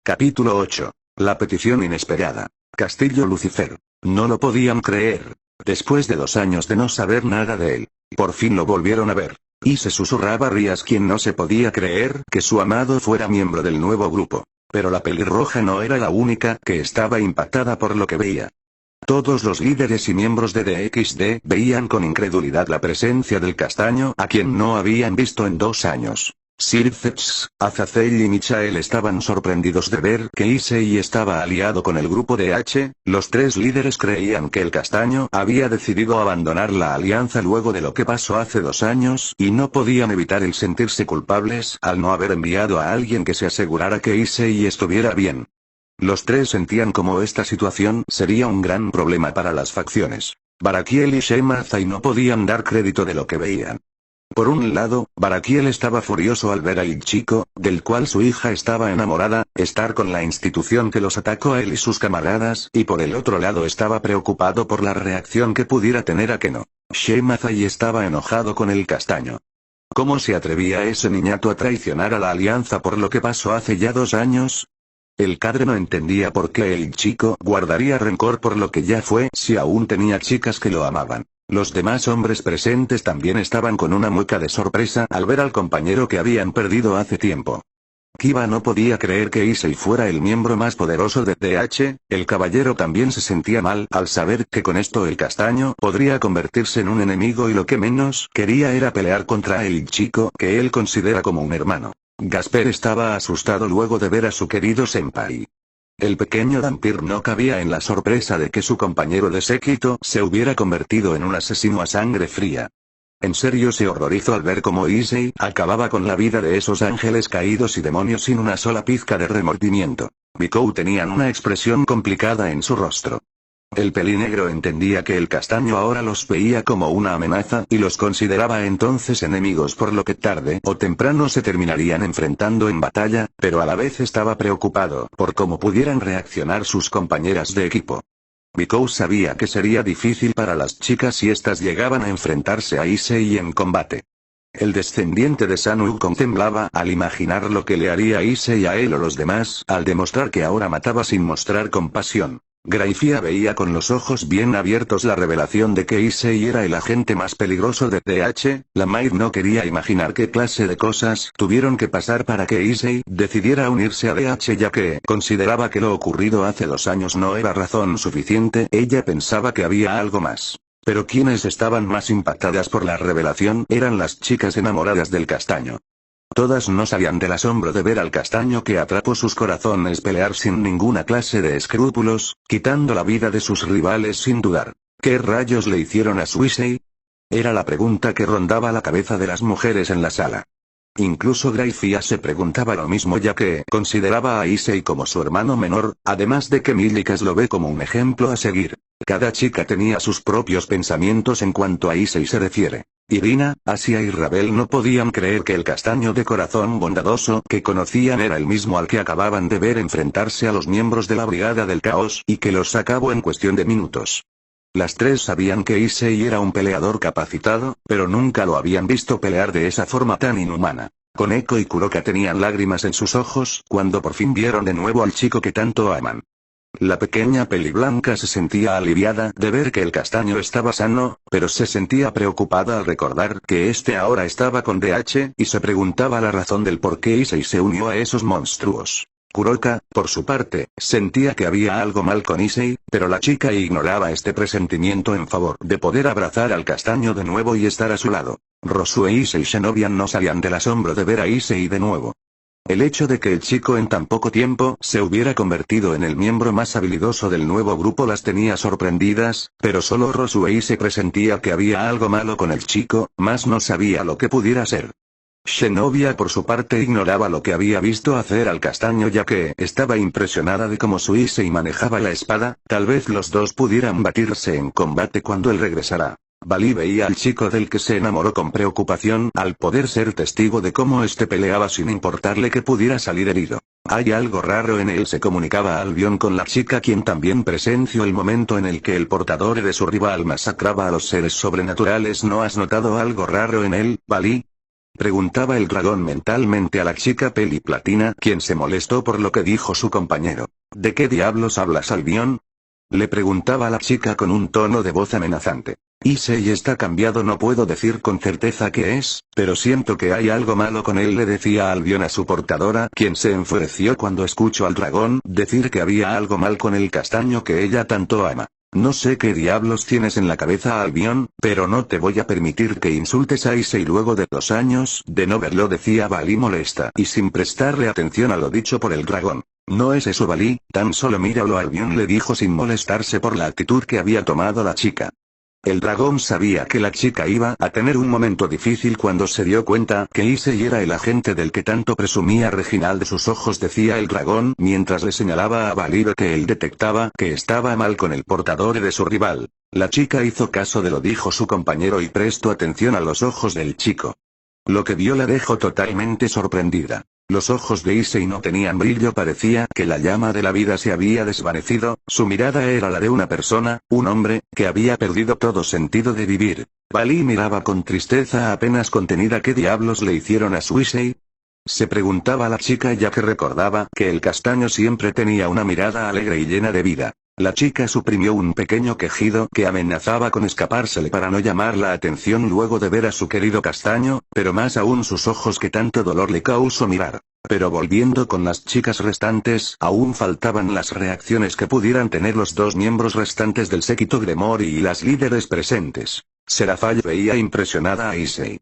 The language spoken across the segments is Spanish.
Capítulo 8. La petición inesperada. Castillo Lucifer. No lo podían creer. Después de 2 años de no saber nada de él, por fin lo volvieron a ver. Y se susurraba Rías, quien no se podía creer que su amado fuera miembro del nuevo grupo. Pero la pelirroja no era la única que estaba impactada por lo que veía. Todos los líderes y miembros de DXD veían con incredulidad la presencia del castaño, a quien no habían visto en 2 años. Sir Zex, Azazel y Michael estaban sorprendidos de ver que Issei estaba aliado con el grupo de H. Los 3 líderes creían que el castaño había decidido abandonar la alianza luego de lo que pasó hace 2 años, y no podían evitar el sentirse culpables al no haber enviado a alguien que se asegurara que Issei estuviera bien. Los 3 sentían como esta situación sería un gran problema para las facciones. Barakiel y Shemazai no podían dar crédito de lo que veían. Por un lado, Barakiel estaba furioso al ver al chico, del cual su hija estaba enamorada, estar con la institución que los atacó a él y sus camaradas, y por el otro lado estaba preocupado por la reacción que pudiera tener Akeno. Shemazai estaba enojado con el castaño. ¿Cómo se atrevía ese niñato a traicionar a la alianza por lo que pasó hace ya 2 años? El cadre no entendía por qué el chico guardaría rencor por lo que ya fue si aún tenía chicas que lo amaban. Los demás hombres presentes también estaban con una mueca de sorpresa al ver al compañero que habían perdido hace tiempo. Kiba no podía creer que Issei fuera el miembro más poderoso de DH, el caballero también se sentía mal al saber que con esto el castaño podría convertirse en un enemigo y lo que menos quería era pelear contra el chico que él considera como un hermano. Gasper estaba asustado luego de ver a su querido senpai. El pequeño Dampir no cabía en la sorpresa de que su compañero de séquito se hubiera convertido en un asesino a sangre fría. En serio se horrorizó al ver cómo Issei acababa con la vida de esos ángeles caídos y demonios sin una sola pizca de remordimiento. Mikou tenía una expresión complicada en su rostro. El pelinegro entendía que el castaño ahora los veía como una amenaza y los consideraba entonces enemigos, por lo que tarde o temprano se terminarían enfrentando en batalla, pero a la vez estaba preocupado por cómo pudieran reaccionar sus compañeras de equipo. Mikou sabía que sería difícil para las chicas si éstas llegaban a enfrentarse a Issei en combate. El descendiente de San Wukong temblaba al imaginar lo que le haría Issei a él o los demás al demostrar que ahora mataba sin mostrar compasión. Graifia veía con los ojos bien abiertos la revelación de que Issei era el agente más peligroso de DH, la Maid no quería imaginar qué clase de cosas tuvieron que pasar para que Issei decidiera unirse a DH, ya que consideraba que lo ocurrido hace 2 años no era razón suficiente, ella pensaba que había algo más. Pero quienes estaban más impactadas por la revelación eran las chicas enamoradas del castaño. Todas no sabían del asombro de ver al castaño que atrapó sus corazones pelear sin ninguna clase de escrúpulos, quitando la vida de sus rivales sin dudar. ¿Qué rayos le hicieron a su Issei? Era la pregunta que rondaba la cabeza de las mujeres en la sala. Incluso Graifia se preguntaba lo mismo, ya que consideraba a Issei como su hermano menor, además de que Milikas lo ve como un ejemplo a seguir. Cada chica tenía sus propios pensamientos en cuanto a Issei se refiere. Irina, Asia y Ravel no podían creer que el castaño de corazón bondadoso que conocían era el mismo al que acababan de ver enfrentarse a los miembros de la Brigada del Caos y que los acabó en cuestión de minutos. Las 3 sabían que Issei era un peleador capacitado, pero nunca lo habían visto pelear de esa forma tan inhumana. Koneko y Kuroka tenían lágrimas en sus ojos cuando por fin vieron de nuevo al chico que tanto aman. La pequeña peliblanca se sentía aliviada de ver que el castaño estaba sano, pero se sentía preocupada al recordar que este ahora estaba con DH, y se preguntaba la razón del por qué Issei se unió a esos monstruos. Kuroka, por su parte, sentía que había algo mal con Issei, pero la chica ignoraba este presentimiento en favor de poder abrazar al castaño de nuevo y estar a su lado. Rosu e Issei Shinobian no sabían del asombro de ver a Issei de nuevo. El hecho de que el chico en tan poco tiempo se hubiera convertido en el miembro más habilidoso del nuevo grupo las tenía sorprendidas, pero solo Rosuei se presentía que había algo malo con el chico, mas no sabía lo que pudiera ser. Shenobia por su parte ignoraba lo que había visto hacer al castaño, ya que estaba impresionada de cómo su Issei manejaba la espada, tal vez los dos pudieran batirse en combate cuando él regresara. Bali veía al chico del que se enamoró con preocupación al poder ser testigo de cómo este peleaba sin importarle que pudiera salir herido. Hay algo raro en él, se comunicaba Albion con la chica, quien también presenció el momento en el que el portador de su rival masacraba a los seres sobrenaturales. ¿No has notado algo raro en él, Bali? Preguntaba el dragón mentalmente a la chica peli platina, quien se molestó por lo que dijo su compañero. ¿De qué diablos hablas, Albion? Le preguntaba a la chica con un tono de voz amenazante. Issei está cambiado, no puedo decir con certeza qué es, pero siento que hay algo malo con él, le decía Albion a su portadora, quien se enfureció cuando escuchó al dragón decir que había algo mal con el castaño que ella tanto ama. No sé qué diablos tienes en la cabeza, Albion, pero no te voy a permitir que insultes a Issei luego de 2 años de no verlo, decía Bali molesta y sin prestarle atención a lo dicho por el dragón. No es eso, Bali, tan solo míralo, Albion le dijo sin molestarse por la actitud que había tomado la chica. El dragón sabía que la chica iba a tener un momento difícil cuando se dio cuenta que Issei era el agente del que tanto presumía Reginald. De sus ojos, decía el dragón, mientras le señalaba a Valide que él detectaba que estaba mal con el portador de su rival. La chica hizo caso de lo dijo su compañero y prestó atención a los ojos del chico. Lo que vio la dejó totalmente sorprendida. Los ojos de Issei no tenían brillo, parecía que la llama de la vida se había desvanecido, su mirada era la de una persona, un hombre, que había perdido todo sentido de vivir. Bali miraba con tristeza apenas contenida. ¿Qué diablos le hicieron a su Issei? Se preguntaba la chica, ya que recordaba que el castaño siempre tenía una mirada alegre y llena de vida. La chica suprimió un pequeño quejido que amenazaba con escapársele para no llamar la atención luego de ver a su querido castaño, pero más aún sus ojos que tanto dolor le causó mirar. Pero volviendo con las chicas restantes, aún faltaban las reacciones que pudieran tener los 2 miembros restantes del séquito Gremory y las líderes presentes. Serafall veía impresionada a Issei.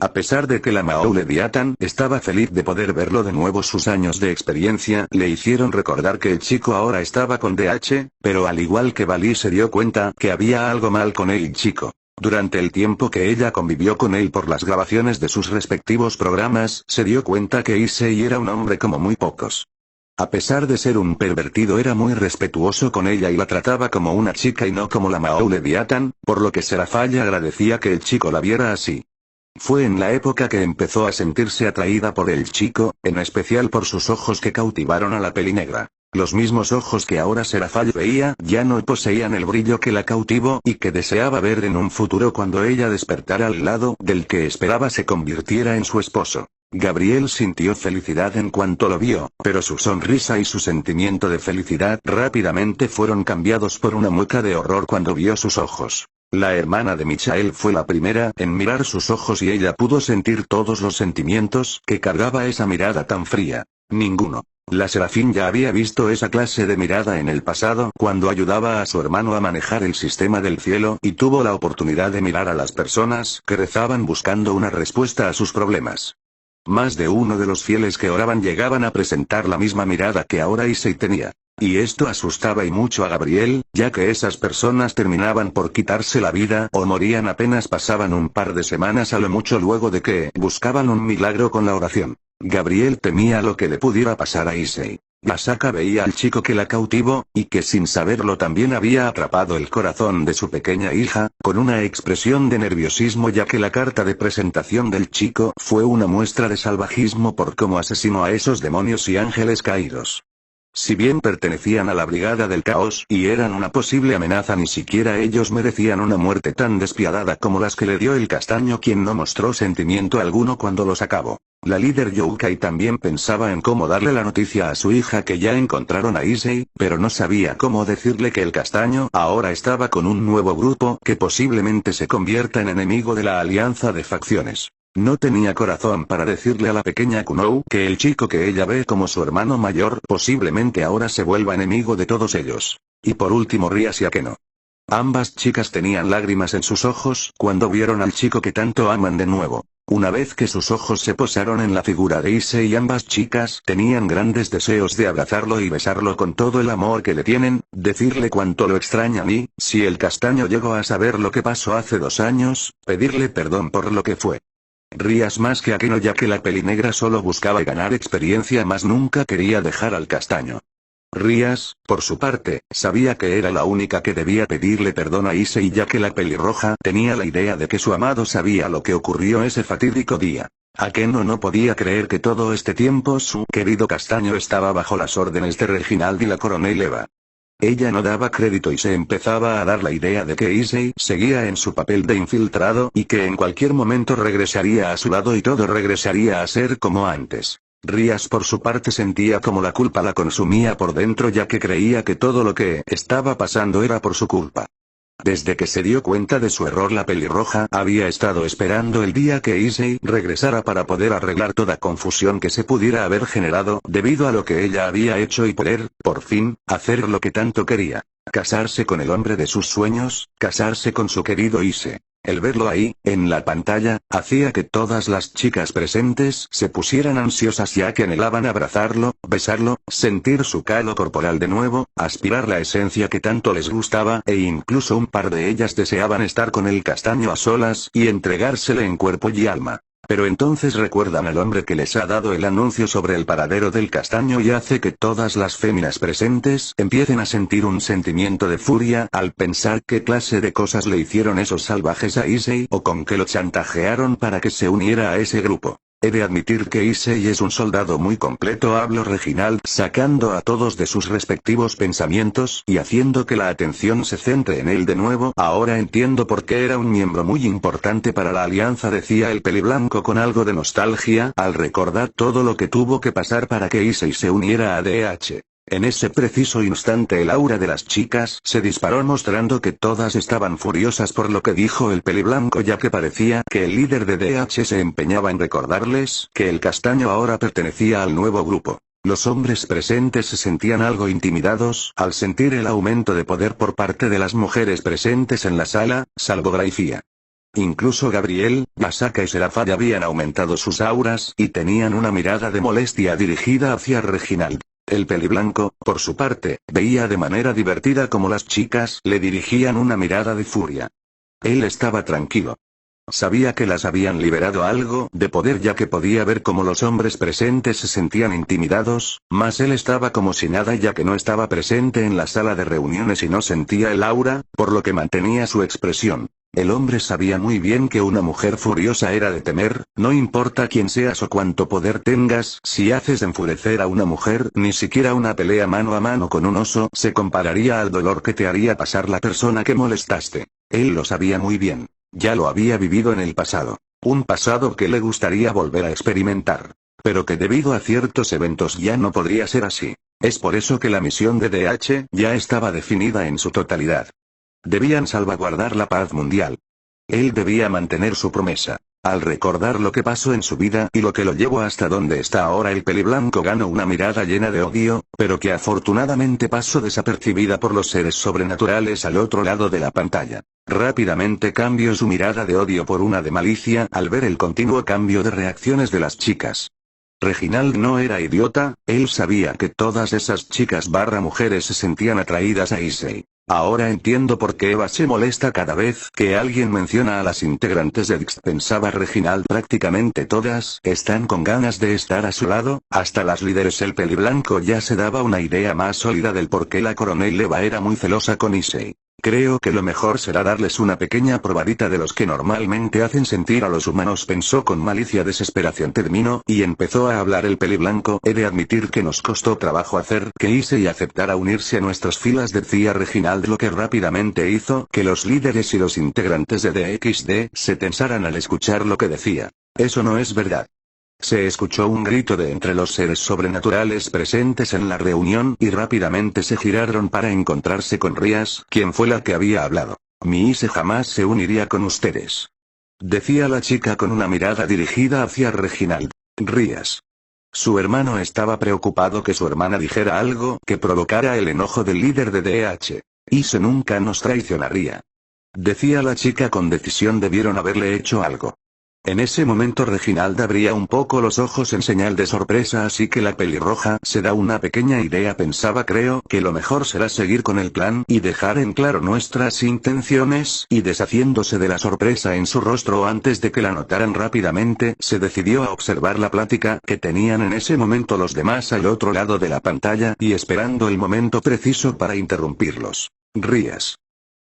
A pesar de que la Mao Leviathan estaba feliz de poder verlo de nuevo, sus años de experiencia le hicieron recordar que el chico ahora estaba con DH, pero al igual que Bali se dio cuenta que había algo mal con el chico. Durante el tiempo que ella convivió con él por las grabaciones de sus respectivos programas, se dio cuenta que Issei era un hombre como muy pocos. A pesar de ser un pervertido, era muy respetuoso con ella y la trataba como una chica y no como la Mao Leviathan, por lo que Serafall agradecía que el chico la viera así. Fue en la época que empezó a sentirse atraída por el chico, en especial por sus ojos que cautivaron a la pelinegra. Los mismos ojos que ahora Serafall veía ya no poseían el brillo que la cautivó y que deseaba ver en un futuro cuando ella despertara al lado del que esperaba se convirtiera en su esposo. Gabriel sintió felicidad en cuanto lo vio, pero su sonrisa y su sentimiento de felicidad rápidamente fueron cambiados por una mueca de horror cuando vio sus ojos. La hermana de Michael fue la primera en mirar sus ojos y ella pudo sentir todos los sentimientos que cargaba esa mirada tan fría. Ninguno. La Serafín ya había visto esa clase de mirada en el pasado cuando ayudaba a su hermano a manejar el sistema del cielo y tuvo la oportunidad de mirar a las personas que rezaban buscando una respuesta a sus problemas. Más de uno de los fieles que oraban llegaban a presentar la misma mirada que ahora Issei tenía. Y esto asustaba y mucho a Gabriel, ya que esas personas terminaban por quitarse la vida o morían apenas pasaban un par de semanas a lo mucho luego de que buscaban un milagro con la oración. Gabriel temía lo que le pudiera pasar a Issei. Asaka veía al chico que la cautivó, y que sin saberlo también había atrapado el corazón de su pequeña hija, con una expresión de nerviosismo, ya que la carta de presentación del chico fue una muestra de salvajismo por cómo asesinó a esos demonios y ángeles caídos. Si bien pertenecían a la Brigada del Caos y eran una posible amenaza, ni siquiera ellos merecían una muerte tan despiadada como las que le dio el castaño, quien no mostró sentimiento alguno cuando los acabó. La líder Youkai también pensaba en cómo darle la noticia a su hija que ya encontraron a Issei, pero no sabía cómo decirle que el castaño ahora estaba con un nuevo grupo que posiblemente se convierta en enemigo de la alianza de facciones. No tenía corazón para decirle a la pequeña Kunou que el chico que ella ve como su hermano mayor posiblemente ahora se vuelva enemigo de todos ellos. Y por último Rias y Akeno. Ambas chicas tenían lágrimas en sus ojos cuando vieron al chico que tanto aman de nuevo. Una vez que sus ojos se posaron en la figura de Issei, ambas chicas tenían grandes deseos de abrazarlo y besarlo con todo el amor que le tienen, decirle cuánto lo extrañan y, si el castaño llegó a saber lo que pasó hace 2 años, pedirle perdón por lo que fue. Rias más que Akeno, ya que la pelinegra solo buscaba ganar experiencia, más nunca quería dejar al castaño. Rias, por su parte, sabía que era la única que debía pedirle perdón a Issei, ya que la pelirroja tenía la idea de que su amado sabía lo que ocurrió ese fatídico día. Akeno no podía creer que todo este tiempo su querido castaño estaba bajo las órdenes de Reginald y la coronel Eva. Ella no daba crédito y se empezaba a dar la idea de que Issei seguía en su papel de infiltrado y que en cualquier momento regresaría a su lado y todo regresaría a ser como antes. Rías por su parte sentía como la culpa la consumía por dentro ya que creía que todo lo que estaba pasando era por su culpa. Desde que se dio cuenta de su error la pelirroja había estado esperando el día que Issei regresara para poder arreglar toda confusión que se pudiera haber generado debido a lo que ella había hecho y poder, por fin, hacer lo que tanto quería. Casarse con el hombre de sus sueños, casarse con su querido Issei. El verlo ahí, en la pantalla, hacía que todas las chicas presentes se pusieran ansiosas ya que anhelaban abrazarlo, besarlo, sentir su calor corporal de nuevo, aspirar la esencia que tanto les gustaba e incluso un par de ellas deseaban estar con el castaño a solas y entregársele en cuerpo y alma. Pero entonces recuerdan al hombre que les ha dado el anuncio sobre el paradero del castaño y hace que todas las féminas presentes empiecen a sentir un sentimiento de furia al pensar qué clase de cosas le hicieron esos salvajes a Issei o con qué lo chantajearon para que se uniera a ese grupo. He de admitir que Issei es un soldado muy completo, habló Reginald sacando a todos de sus respectivos pensamientos y haciendo que la atención se centre en él de nuevo. Ahora entiendo por qué era un miembro muy importante para la alianza, decía el peliblanco con algo de nostalgia al recordar todo lo que tuvo que pasar para que Issei se uniera a DH. En ese preciso instante el aura de las chicas se disparó mostrando que todas estaban furiosas por lo que dijo el peliblanco ya que parecía que el líder de DH se empeñaba en recordarles que el castaño ahora pertenecía al nuevo grupo. Los hombres presentes se sentían algo intimidados al sentir el aumento de poder por parte de las mujeres presentes en la sala, salvo Graifía. Incluso Gabriel, Yasaka y Serafá ya habían aumentado sus auras y tenían una mirada de molestia dirigida hacia Reginald. El peliblanco, por su parte, veía de manera divertida como las chicas le dirigían una mirada de furia. Él estaba tranquilo. Sabía que las habían liberado algo de poder ya que podía ver cómo los hombres presentes se sentían intimidados, mas él estaba como si nada ya que no estaba presente en la sala de reuniones y no sentía el aura, por lo que mantenía su expresión. El hombre sabía muy bien que una mujer furiosa era de temer, no importa quién seas o cuánto poder tengas, si haces enfurecer a una mujer, ni siquiera una pelea mano a mano con un oso se compararía al dolor que te haría pasar la persona que molestaste. Él lo sabía muy bien. Ya lo había vivido en el pasado. Un pasado que le gustaría volver a experimentar. Pero que debido a ciertos eventos ya no podría ser así. Es por eso que la misión de DH ya estaba definida en su totalidad. Debían salvaguardar la paz mundial. Él debía mantener su promesa. Al recordar lo que pasó en su vida y lo que lo llevó hasta donde está ahora, el peliblanco ganó una mirada llena de odio, pero que afortunadamente pasó desapercibida por los seres sobrenaturales al otro lado de la pantalla. Rápidamente cambió su mirada de odio por una de malicia al ver el continuo cambio de reacciones de las chicas. Reginald no era idiota, él sabía que todas esas chicas mujeres se sentían atraídas a Issei. Ahora entiendo por qué Eva se molesta cada vez que alguien menciona a las integrantes de DX, pensaba Reginald. Prácticamente todas están con ganas de estar a su lado, hasta las líderes. El peliblanco ya se daba una idea más sólida del por qué la coronel Eva era muy celosa con Issei. Creo que lo mejor será darles una pequeña probadita de los que normalmente hacen sentir a los humanos, pensó con malicia. Desesperación terminó y empezó a hablar el peliblanco. He de admitir que nos costó trabajo hacer que Issei aceptara unirse a nuestras filas, decía Reginald, lo que rápidamente hizo que los líderes y los integrantes de DXD se tensaran al escuchar lo que decía. Eso no es verdad. Se escuchó un grito de entre los seres sobrenaturales presentes en la reunión y rápidamente se giraron para encontrarse con Rías, quien fue la que había hablado. Mi Issei jamás se uniría con ustedes, decía la chica con una mirada dirigida hacia Reginald. Rías. Su hermano estaba preocupado que su hermana dijera algo que provocara el enojo del líder de DH. Issei nunca nos traicionaría, decía la chica con decisión. Debieron haberle hecho algo. En ese momento Reginald abría un poco los ojos en señal de sorpresa, así que la pelirroja se da una pequeña idea, pensaba. Creo que lo mejor será seguir con el plan y dejar en claro nuestras intenciones, y deshaciéndose de la sorpresa en su rostro antes de que la notaran rápidamente, se decidió a observar la plática que tenían en ese momento los demás al otro lado de la pantalla, y esperando el momento preciso para interrumpirlos. Rías.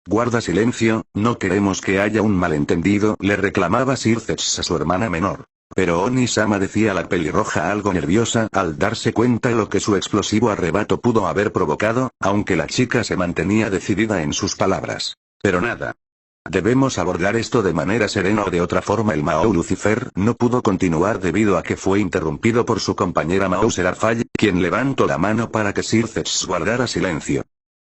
Guarda silencio, no queremos que haya un malentendido, le reclamaba Sir Zex a su hermana menor. Pero Oni-sama, decía la pelirroja algo nerviosa al darse cuenta de lo que su explosivo arrebato pudo haber provocado, aunque la chica se mantenía decidida en sus palabras. Pero nada. Debemos abordar esto de manera serena o de otra forma. El Mahou Lucifer no pudo continuar debido a que fue interrumpido por su compañera Mahou Serafall, quien levantó la mano para que Circes guardara silencio.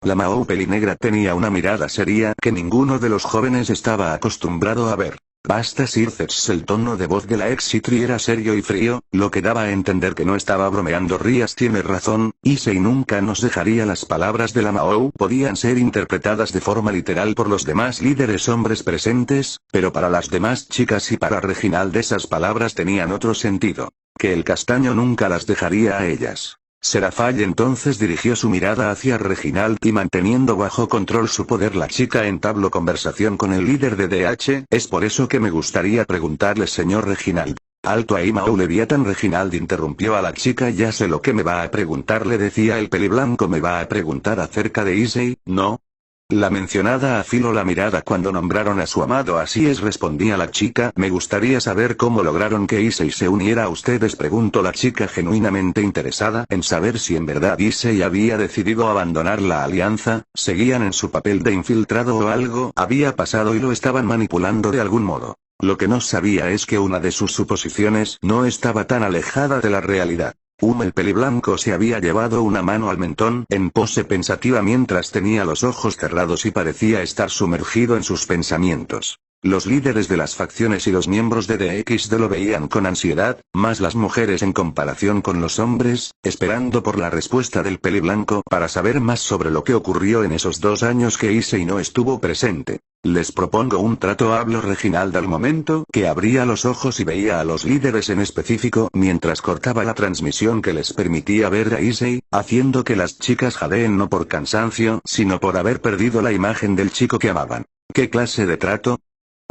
La Mahou pelinegra tenía una mirada seria que ninguno de los jóvenes estaba acostumbrado a ver. Basta Circes. El tono de voz de la ex Citri era serio y frío, lo que daba a entender que no estaba bromeando. Rías tiene razón, Issei nunca nos dejaría. Las palabras de la Mahou podían ser interpretadas de forma literal por los demás líderes hombres presentes, pero para las demás chicas y para Reginald esas palabras tenían otro sentido. Que el castaño nunca las dejaría a ellas. Serafall entonces dirigió su mirada hacia Reginald y manteniendo bajo control su poder la chica entabló conversación con el líder de DH. Es por eso que me gustaría preguntarle, señor Reginald. Alto ahí, Mahou Leviatán. Reginald interrumpió a la chica. Ya sé lo que me va a preguntar, le decía el peliblanco. Me va a preguntar acerca de Issei, ¿no? La mencionada afiló la mirada cuando nombraron a su amado. Así es, respondía la chica. Me gustaría saber cómo lograron que Issei se uniera a ustedes, preguntó la chica genuinamente interesada en saber si en verdad Issei había decidido abandonar la alianza, seguían en su papel de infiltrado o algo había pasado y lo estaban manipulando de algún modo. Lo que no sabía es que una de sus suposiciones no estaba tan alejada de la realidad. El peliblanco se había llevado una mano al mentón en pose pensativa mientras tenía los ojos cerrados y parecía estar sumergido en sus pensamientos. Los líderes de las facciones y los miembros de DXD lo veían con ansiedad, más las mujeres en comparación con los hombres, esperando por la respuesta del peliblanco para saber más sobre lo que ocurrió en esos 2 años que Issei no estuvo presente. Les propongo un trato, habló Reginald al momento que abría los ojos y veía a los líderes en específico mientras cortaba la transmisión que les permitía ver a Issei, haciendo que las chicas jadeen no por cansancio, sino por haber perdido la imagen del chico que amaban. ¿Qué clase de trato?,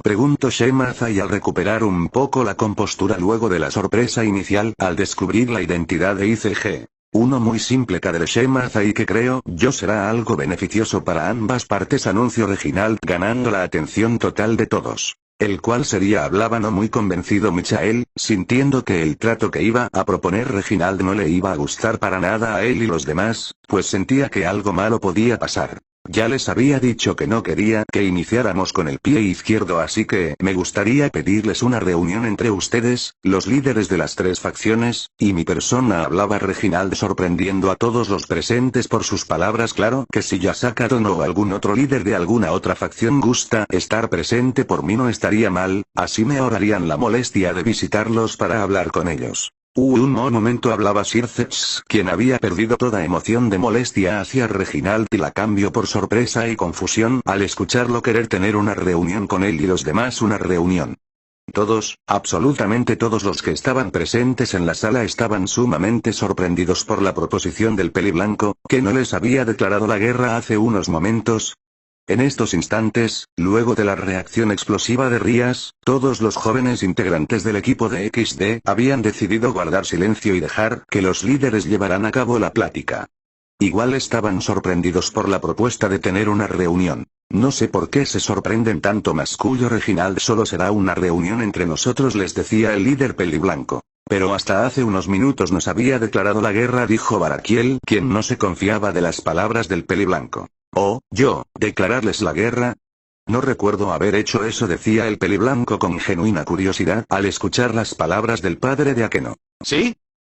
preguntó Shemazai al recuperar un poco la compostura luego de la sorpresa inicial al descubrir la identidad de ICG. Uno muy simple, cadre Shemazai, que creo yo será algo beneficioso para ambas partes, anunció Reginald, ganando la atención total de todos. El cual sería, hablaba no muy convencido Michael, sintiendo que el trato que iba a proponer Reginald no le iba a gustar para nada a él y los demás, pues sentía que algo malo podía pasar. Ya les había dicho que no quería que iniciáramos con el pie izquierdo, así que me gustaría pedirles una reunión entre ustedes, los líderes de las 3 facciones, y mi persona, hablaba Reginald sorprendiendo a todos los presentes por sus palabras. Claro que si Yasaka Tono o algún otro líder de alguna otra facción gusta estar presente, por mí no estaría mal, así me ahorrarían la molestia de visitarlos para hablar con ellos. Un momento, hablaba Circes, quien había perdido toda emoción de molestia hacia Reginald y la cambió por sorpresa y confusión al escucharlo querer tener una reunión con él y los demás una reunión. Todos, absolutamente todos los que estaban presentes en la sala estaban sumamente sorprendidos por la proposición del peliblanco, que no les había declarado la guerra hace unos momentos. En estos instantes, luego de la reacción explosiva de Rías, todos los jóvenes integrantes del equipo de XD habían decidido guardar silencio y dejar que los líderes llevaran a cabo la plática. Igual estaban sorprendidos por la propuesta de tener una reunión. No sé por qué se sorprenden tanto, masculló Reginald. Solo será una reunión entre nosotros, les decía el líder peliblanco. Pero hasta hace unos minutos nos había declarado la guerra, dijo Barakiel, quien no se confiaba de las palabras del peliblanco. Oh, ¿yo, declararles la guerra? No recuerdo haber hecho eso, decía el peliblanco con genuina curiosidad al escuchar las palabras del padre de Akeno. ¿Sí?,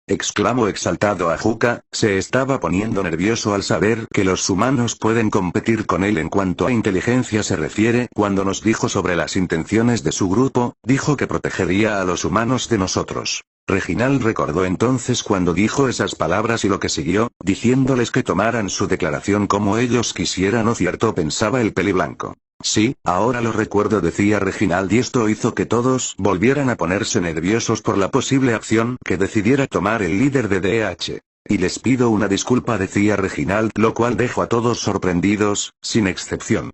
exclamó exaltado Ajuka, se estaba poniendo nervioso al saber que los humanos pueden competir con él en cuanto a inteligencia se refiere. Cuando nos dijo sobre las intenciones de su grupo, dijo que protegería a los humanos de nosotros. Reginald recordó entonces cuando dijo esas palabras y lo que siguió, diciéndoles que tomaran su declaración como ellos quisieran, ¿no cierto?, pensaba el peliblanco. Sí, ahora lo recuerdo, decía Reginald, y esto hizo que todos volvieran a ponerse nerviosos por la posible acción que decidiera tomar el líder de DH. Y les pido una disculpa, decía Reginald, lo cual dejó a todos sorprendidos, sin excepción.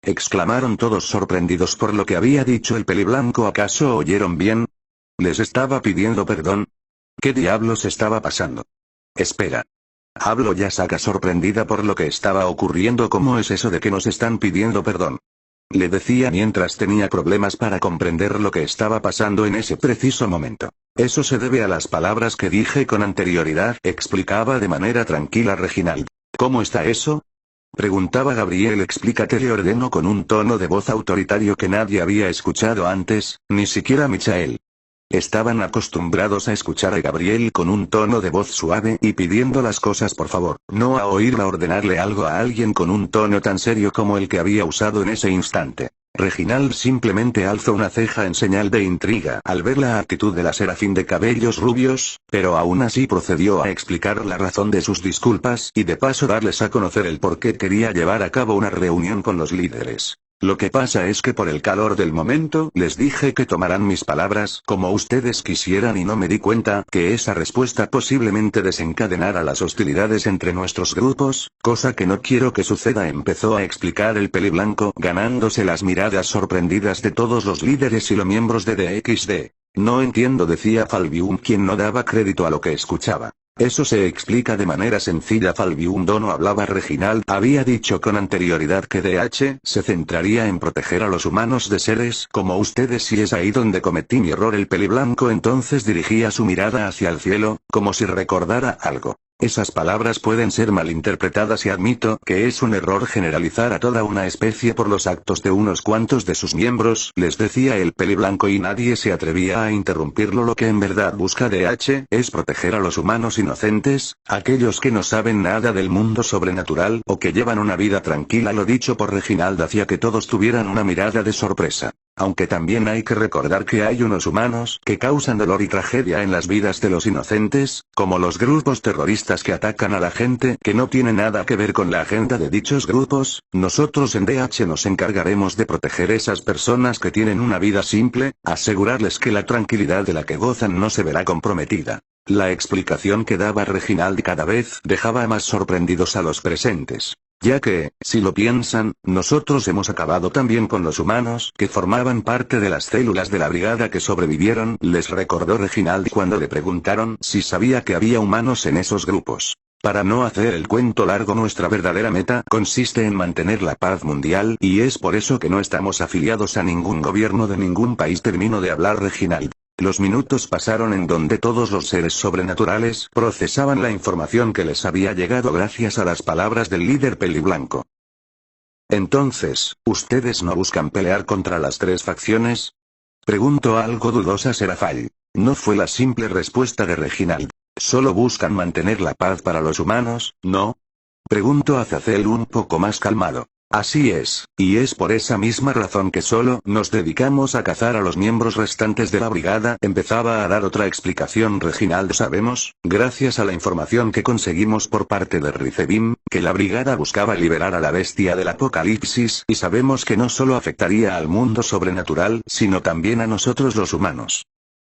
Exclamaron todos sorprendidos por lo que había dicho el peliblanco. ¿Acaso oyeron bien? ¿Les estaba pidiendo perdón? ¿Qué diablos estaba pasando? Espera. Habló Yasaka sorprendida por lo que estaba ocurriendo. ¿Cómo es eso de que nos están pidiendo perdón? Le decía mientras tenía problemas para comprender lo que estaba pasando en ese preciso momento. Eso se debe a las palabras que dije con anterioridad, explicaba de manera tranquila Reginald. ¿Cómo está eso? Preguntaba Gabriel. Explícate, le ordenó con un tono de voz autoritario que nadie había escuchado antes, ni siquiera Michael. Estaban acostumbrados a escuchar a Gabriel con un tono de voz suave y pidiendo las cosas por favor, no a oírla ordenarle algo a alguien con un tono tan serio como el que había usado en ese instante. Reginald simplemente alzó una ceja en señal de intriga al ver la actitud de la serafín de cabellos rubios, pero aún así procedió a explicar la razón de sus disculpas y de paso darles a conocer el por qué quería llevar a cabo una reunión con los líderes. Lo que pasa es que por el calor del momento les dije que tomaran mis palabras como ustedes quisieran y no me di cuenta que esa respuesta posiblemente desencadenara las hostilidades entre nuestros grupos, cosa que no quiero que suceda, empezó a explicar el peliblanco ganándose las miradas sorprendidas de todos los líderes y los miembros de DXD. No entiendo, decía Falbium, quien no daba crédito a lo que escuchaba. Eso se explica de manera sencilla. Falbium no hablaba. Reginald había dicho con anterioridad que DH se centraría en proteger a los humanos de seres como ustedes y es ahí donde cometí mi error. El peliblanco entonces dirigía su mirada hacia el cielo, como si recordara algo. Esas palabras pueden ser malinterpretadas y admito que es un error generalizar a toda una especie por los actos de unos cuantos de sus miembros, les decía el peliblanco y nadie se atrevía a interrumpirlo. Lo que en verdad busca DH es proteger a los humanos inocentes, aquellos que no saben nada del mundo sobrenatural o que llevan una vida tranquila. Lo dicho por Reginald hacía que todos tuvieran una mirada de sorpresa. Aunque también hay que recordar que hay unos humanos que causan dolor y tragedia en las vidas de los inocentes, como los grupos terroristas que atacan a la gente que no tiene nada que ver con la agenda de dichos grupos. Nosotros en DH nos encargaremos de proteger esas personas que tienen una vida simple, asegurarles que la tranquilidad de la que gozan no se verá comprometida. La explicación que daba Reginald cada vez dejaba más sorprendidos a los presentes. Ya que, si lo piensan, nosotros hemos acabado también con los humanos que formaban parte de las células de la brigada que sobrevivieron, les recordó Reginald cuando le preguntaron si sabía que había humanos en esos grupos. Para no hacer el cuento largo, nuestra verdadera meta consiste en mantener la paz mundial y es por eso que no estamos afiliados a ningún gobierno de ningún país. Terminó de hablar Reginald. Los minutos pasaron en donde todos los seres sobrenaturales procesaban la información que les había llegado gracias a las palabras del líder peliblanco. Entonces, ¿ustedes no buscan pelear contra las tres facciones? Preguntó algo dudosa Serafall. No fue la simple respuesta de Reginald. ¿Solo buscan mantener la paz para los humanos, no? Preguntó Azazel un poco más calmado. Así es, y es por esa misma razón que solo nos dedicamos a cazar a los miembros restantes de la brigada. Empezaba a dar otra explicación Reginald. Sabemos, gracias a la información que conseguimos por parte de Rizebim, que la brigada buscaba liberar a la bestia del apocalipsis, y sabemos que no solo afectaría al mundo sobrenatural, sino también a nosotros los humanos.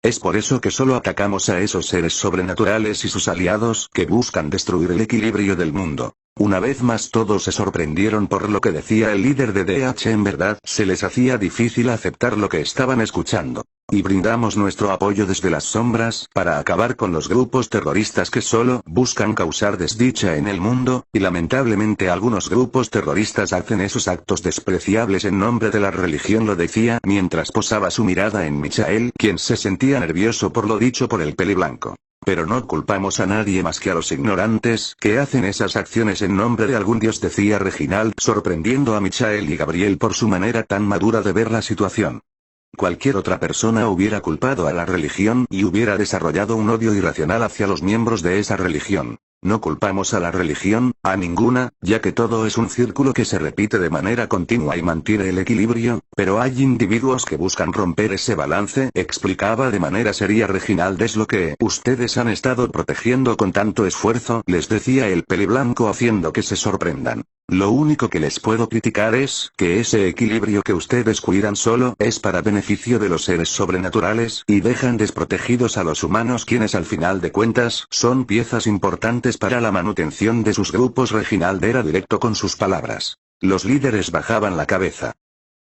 Es por eso que solo atacamos a esos seres sobrenaturales y sus aliados que buscan destruir el equilibrio del mundo. Una vez más todos se sorprendieron por lo que decía el líder de DH. En verdad, se les hacía difícil aceptar lo que estaban escuchando. Y brindamos nuestro apoyo desde las sombras para acabar con los grupos terroristas que solo buscan causar desdicha en el mundo, y lamentablemente algunos grupos terroristas hacen esos actos despreciables en nombre de la religión. Lo decía mientras posaba su mirada en Michael, quien se sentía nervioso por lo dicho por el peliblanco. Pero no culpamos a nadie más que a los ignorantes que hacen esas acciones en nombre de algún dios, decía Reginald, sorprendiendo a Michael y Gabriel por su manera tan madura de ver la situación. Cualquier otra persona hubiera culpado a la religión y hubiera desarrollado un odio irracional hacia los miembros de esa religión. No culpamos a la religión, a ninguna, ya que todo es un círculo que se repite de manera continua y mantiene el equilibrio, pero hay individuos que buscan romper ese balance, explicaba de manera seria Reginald. Es lo que ustedes han estado protegiendo con tanto esfuerzo, les decía el peliblanco haciendo que se sorprendan. Lo único que les puedo criticar es que ese equilibrio que ustedes cuidan solo es para beneficio de los seres sobrenaturales y dejan desprotegidos a los humanos, quienes al final de cuentas son piezas importantes para la manutención de sus grupos. Reginald era directo con sus palabras. Los líderes bajaban la cabeza.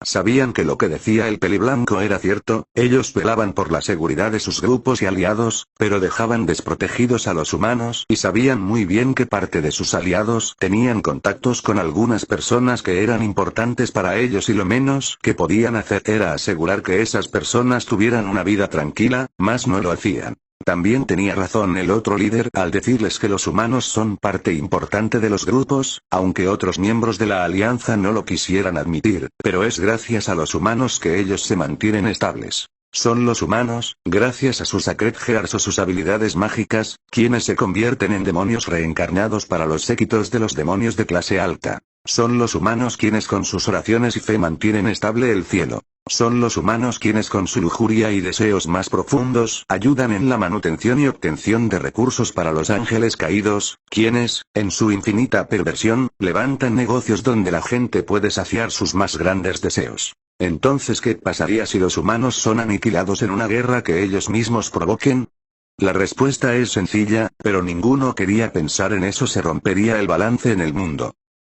Sabían que lo que decía el peliblanco era cierto, ellos velaban por la seguridad de sus grupos y aliados, pero dejaban desprotegidos a los humanos y sabían muy bien que parte de sus aliados tenían contactos con algunas personas que eran importantes para ellos y lo menos que podían hacer era asegurar que esas personas tuvieran una vida tranquila, mas no lo hacían. También tenía razón el otro líder al decirles que los humanos son parte importante de los grupos, aunque otros miembros de la alianza no lo quisieran admitir, pero es gracias a los humanos que ellos se mantienen estables. Son los humanos, gracias a sus Sacred Gears o sus habilidades mágicas, quienes se convierten en demonios reencarnados para los séquitos de los demonios de clase alta. Son los humanos quienes con sus oraciones y fe mantienen estable el cielo. Son los humanos quienes con su lujuria y deseos más profundos ayudan en la manutención y obtención de recursos para los ángeles caídos, quienes, en su infinita perversión, levantan negocios donde la gente puede saciar sus más grandes deseos. Entonces, ¿qué pasaría si los humanos son aniquilados en una guerra que ellos mismos provoquen? La respuesta es sencilla, pero ninguno quería pensar en eso. Se rompería el balance en el mundo.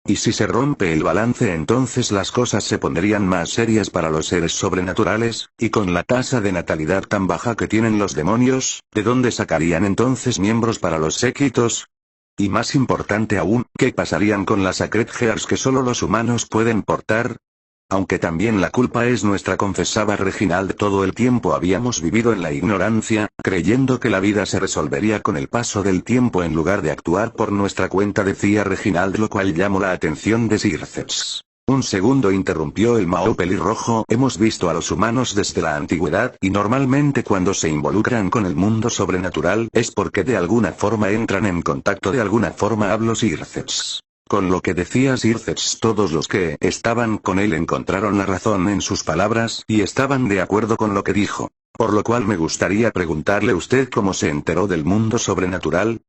Y si se rompe el balance, entonces las cosas se pondrían más serias para los seres sobrenaturales, y con la tasa de natalidad tan baja que tienen los demonios, ¿de dónde sacarían entonces miembros para los séquitos? Y más importante aún, ¿qué pasarían con las Sacred Gears que solo los humanos pueden portar? Aunque también la culpa es nuestra, confesaba Reginald. Todo el tiempo habíamos vivido en la ignorancia, creyendo que la vida se resolvería con el paso del tiempo en lugar de actuar por nuestra cuenta, decía Reginald, lo cual llamó la atención de Sirceps. Un segundo, interrumpió el Mao pelirrojo. Hemos visto a los humanos desde la antigüedad, y normalmente cuando se involucran con el mundo sobrenatural es porque de alguna forma entran en contacto. De alguna forma, habló Sirceps. Con lo que decía Sirceps, todos los que estaban con él encontraron la razón en sus palabras y estaban de acuerdo con lo que dijo. Por lo cual me gustaría preguntarle a usted cómo se enteró del mundo sobrenatural.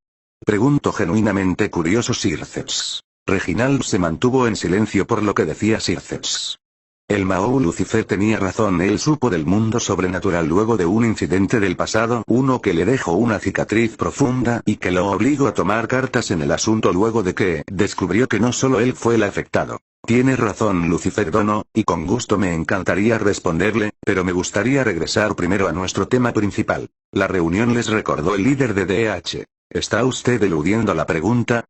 Preguntó genuinamente curioso Sirceps. Reginald se mantuvo en silencio por lo que decía Sirceps. El Mao Lucifer tenía razón, él supo del mundo sobrenatural luego de un incidente del pasado, uno que le dejó una cicatriz profunda y que lo obligó a tomar cartas en el asunto luego de que descubrió que no solo él fue el afectado. Tiene razón Lucifer Dono, y con gusto me encantaría responderle, pero me gustaría regresar primero a nuestro tema principal. La reunión, les recordó el líder de DH. ¿Está usted eludiendo la pregunta?,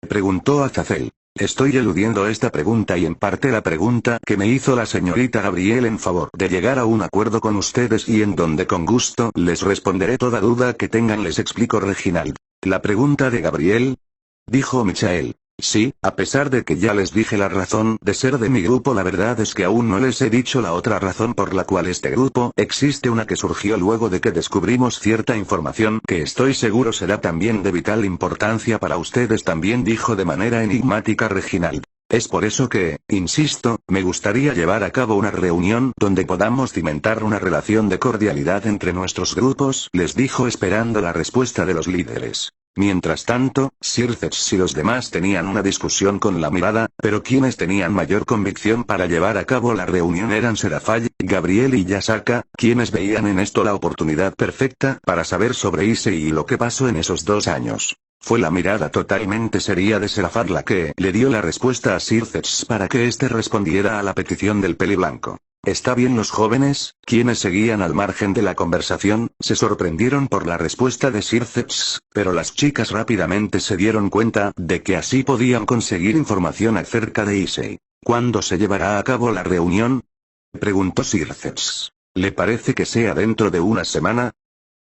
preguntó Azazel. Estoy eludiendo esta pregunta y en parte la pregunta que me hizo la señorita Gabriel en favor de llegar a un acuerdo con ustedes y en donde con gusto les responderé toda duda que tengan, les explicó Reginald. ¿La pregunta de Gabriel?, dijo Michael. Sí, a pesar de que ya les dije la razón de ser de mi grupo, la verdad es que aún no les he dicho la otra razón por la cual este grupo existe, una que surgió luego de que descubrimos cierta información que estoy seguro será también de vital importancia para ustedes también, dijo de manera enigmática Reginald. Es por eso que, insisto, me gustaría llevar a cabo una reunión donde podamos cimentar una relación de cordialidad entre nuestros grupos, les dijo esperando la respuesta de los líderes. Mientras tanto, Sirceps y los demás tenían una discusión con la mirada, pero quienes tenían mayor convicción para llevar a cabo la reunión eran Serafall, Gabriel y Yasaka, quienes veían en esto la oportunidad perfecta para saber sobre Issei y lo que pasó en esos 2 años. Fue la mirada totalmente seria de Serafall la que le dio la respuesta a Sirceps para que éste respondiera a la petición del peliblanco. Está bien. Los jóvenes, quienes seguían al margen de la conversación, se sorprendieron por la respuesta de Sirceps, pero las chicas rápidamente se dieron cuenta de que así podían conseguir información acerca de Issei. ¿Cuándo se llevará a cabo la reunión?, preguntó Sirceps. ¿Le parece que sea dentro de una semana?,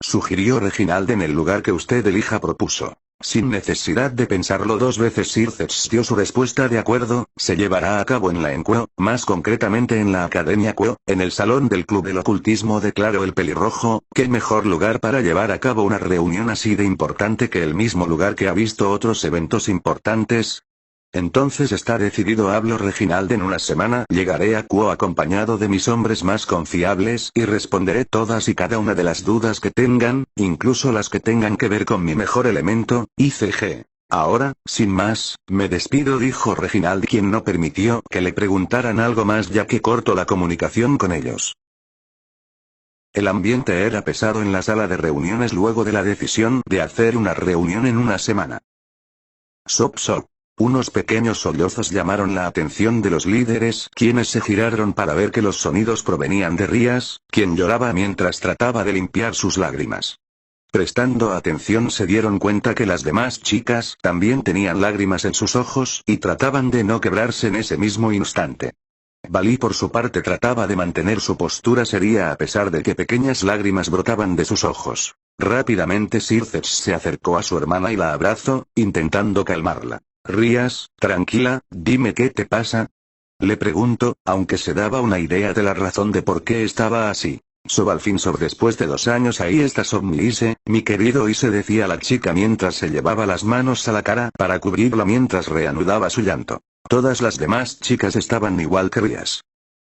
sugirió Reginald. En el lugar que usted elija, propuso. Sin necesidad de pensarlo 2 veces, Sirceps dio su respuesta. De acuerdo, se llevará a cabo en la Encuo, más concretamente en la Academia Cuo, en el salón del Club del Ocultismo, declaró el pelirrojo. ¿Qué mejor lugar para llevar a cabo una reunión así de importante que el mismo lugar que ha visto otros eventos importantes? Entonces está decidido, habló Reginald. En una semana llegaré a Cuo acompañado de mis hombres más confiables y responderé todas y cada una de las dudas que tengan, incluso las que tengan que ver con mi mejor elemento, ICG. Ahora, sin más, me despido, dijo Reginald, quien no permitió que le preguntaran algo más ya que cortó la comunicación con ellos. El ambiente era pesado en la sala de reuniones luego de la decisión de hacer una reunión en una semana. Sop. Unos pequeños sollozos llamaron la atención de los líderes, quienes se giraron para ver que los sonidos provenían de Rías, quien lloraba mientras trataba de limpiar sus lágrimas. Prestando atención se dieron cuenta que las demás chicas también tenían lágrimas en sus ojos y trataban de no quebrarse en ese mismo instante. Balí por su parte trataba de mantener su postura seria a pesar de que pequeñas lágrimas brotaban de sus ojos. Rápidamente Circeps se acercó a su hermana y la abrazó, intentando calmarla. Rías, tranquila, dime qué te pasa. Le preguntó, aunque se daba una idea de la razón de por qué estaba así. Sobalfinsor después de 2 años ahí está Ise, mi querido Ise decía la chica mientras se llevaba las manos a la cara para cubrirla mientras reanudaba su llanto. Todas las demás chicas estaban igual que Rías.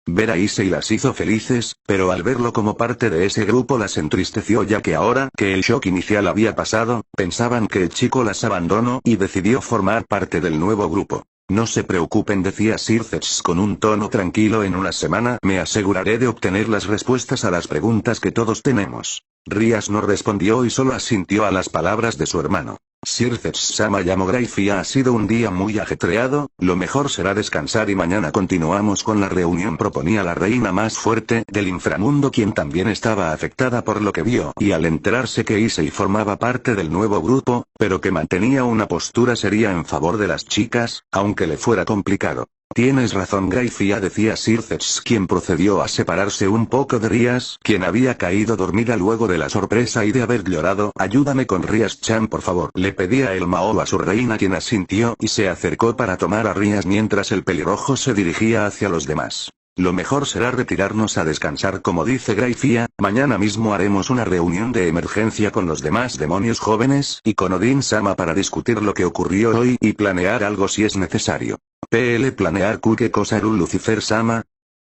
Ver a Issei las hizo felices, pero al verlo como parte de ese grupo las entristeció ya que ahora que el shock inicial había pasado, pensaban que el chico las abandonó y decidió formar parte del nuevo grupo. No se preocupen decía Circeps con un tono tranquilo en una semana me aseguraré de obtener las respuestas a las preguntas que todos tenemos. Rías no respondió y solo asintió a las palabras de su hermano. Circeps-sama llamó Graifia ha sido un día muy ajetreado, lo mejor será descansar y mañana continuamos con la reunión proponía la reina más fuerte del inframundo quien también estaba afectada por lo que vio y al enterarse que Issei formaba parte del nuevo grupo, pero que mantenía una postura seria en favor de las chicas, aunque le fuera complicado. Tienes razón Graifia decía Circeps quien procedió a separarse un poco de Rías, quien había caído dormida luego de la sorpresa y de haber llorado. Ayúdame con Rías-chan por favor. Le pedía el Mao a su reina quien asintió y se acercó para tomar a Rías mientras el pelirrojo se dirigía hacia los demás. Lo mejor será retirarnos a descansar como dice Graifia, mañana mismo haremos una reunión de emergencia con los demás demonios jóvenes y con Odin-sama para discutir lo que ocurrió hoy y planear algo si es necesario. ¿Planear qué cosa Lucifer-sama?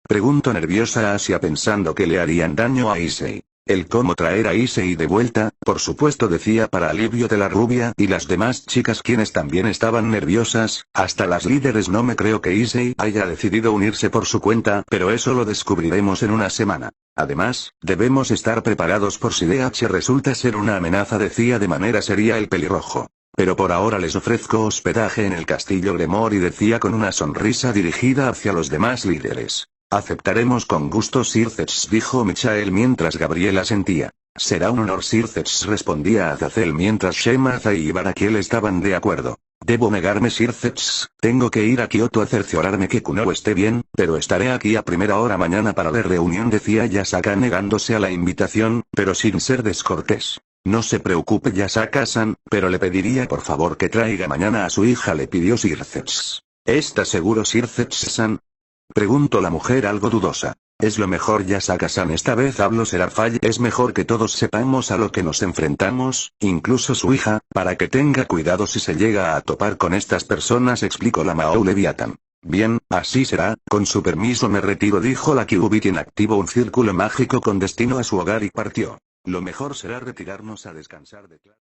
Preguntó nerviosa a Asia pensando que le harían daño a Issei. El cómo traer a Issei de vuelta, por supuesto decía para alivio de la rubia y las demás chicas quienes también estaban nerviosas, hasta las líderes no me creo que Issei haya decidido unirse por su cuenta, pero eso lo descubriremos en una semana. Además, debemos estar preparados por si DH resulta ser una amenaza decía de manera seria el pelirrojo. Pero por ahora les ofrezco hospedaje en el castillo Gremor y decía con una sonrisa dirigida hacia los demás líderes. Aceptaremos con gusto Circeps dijo Michael mientras Gabriela sentía. Será un honor Circeps respondía Azazel mientras Shemaza y Barakiel estaban de acuerdo. Debo negarme Circeps, tengo que ir a Kioto a cerciorarme que Kuno esté bien, pero estaré aquí a primera hora mañana para la reunión decía Yasaka negándose a la invitación, pero sin ser descortés. No se preocupe Yasaka-san, pero le pediría por favor que traiga mañana a su hija le pidió Circeps. ¿Está seguro Circeps-san? Preguntó la mujer algo dudosa. Es lo mejor Yasaka-san esta vez hablo Serafall es mejor que todos sepamos a lo que nos enfrentamos, incluso su hija, para que tenga cuidado si se llega a topar con estas personas explicó la Mao Leviathan. Bien, así será, con su permiso me retiro dijo la Kyuubi quien activó un círculo mágico con destino a su hogar y partió. Lo mejor será retirarnos a descansar de clase.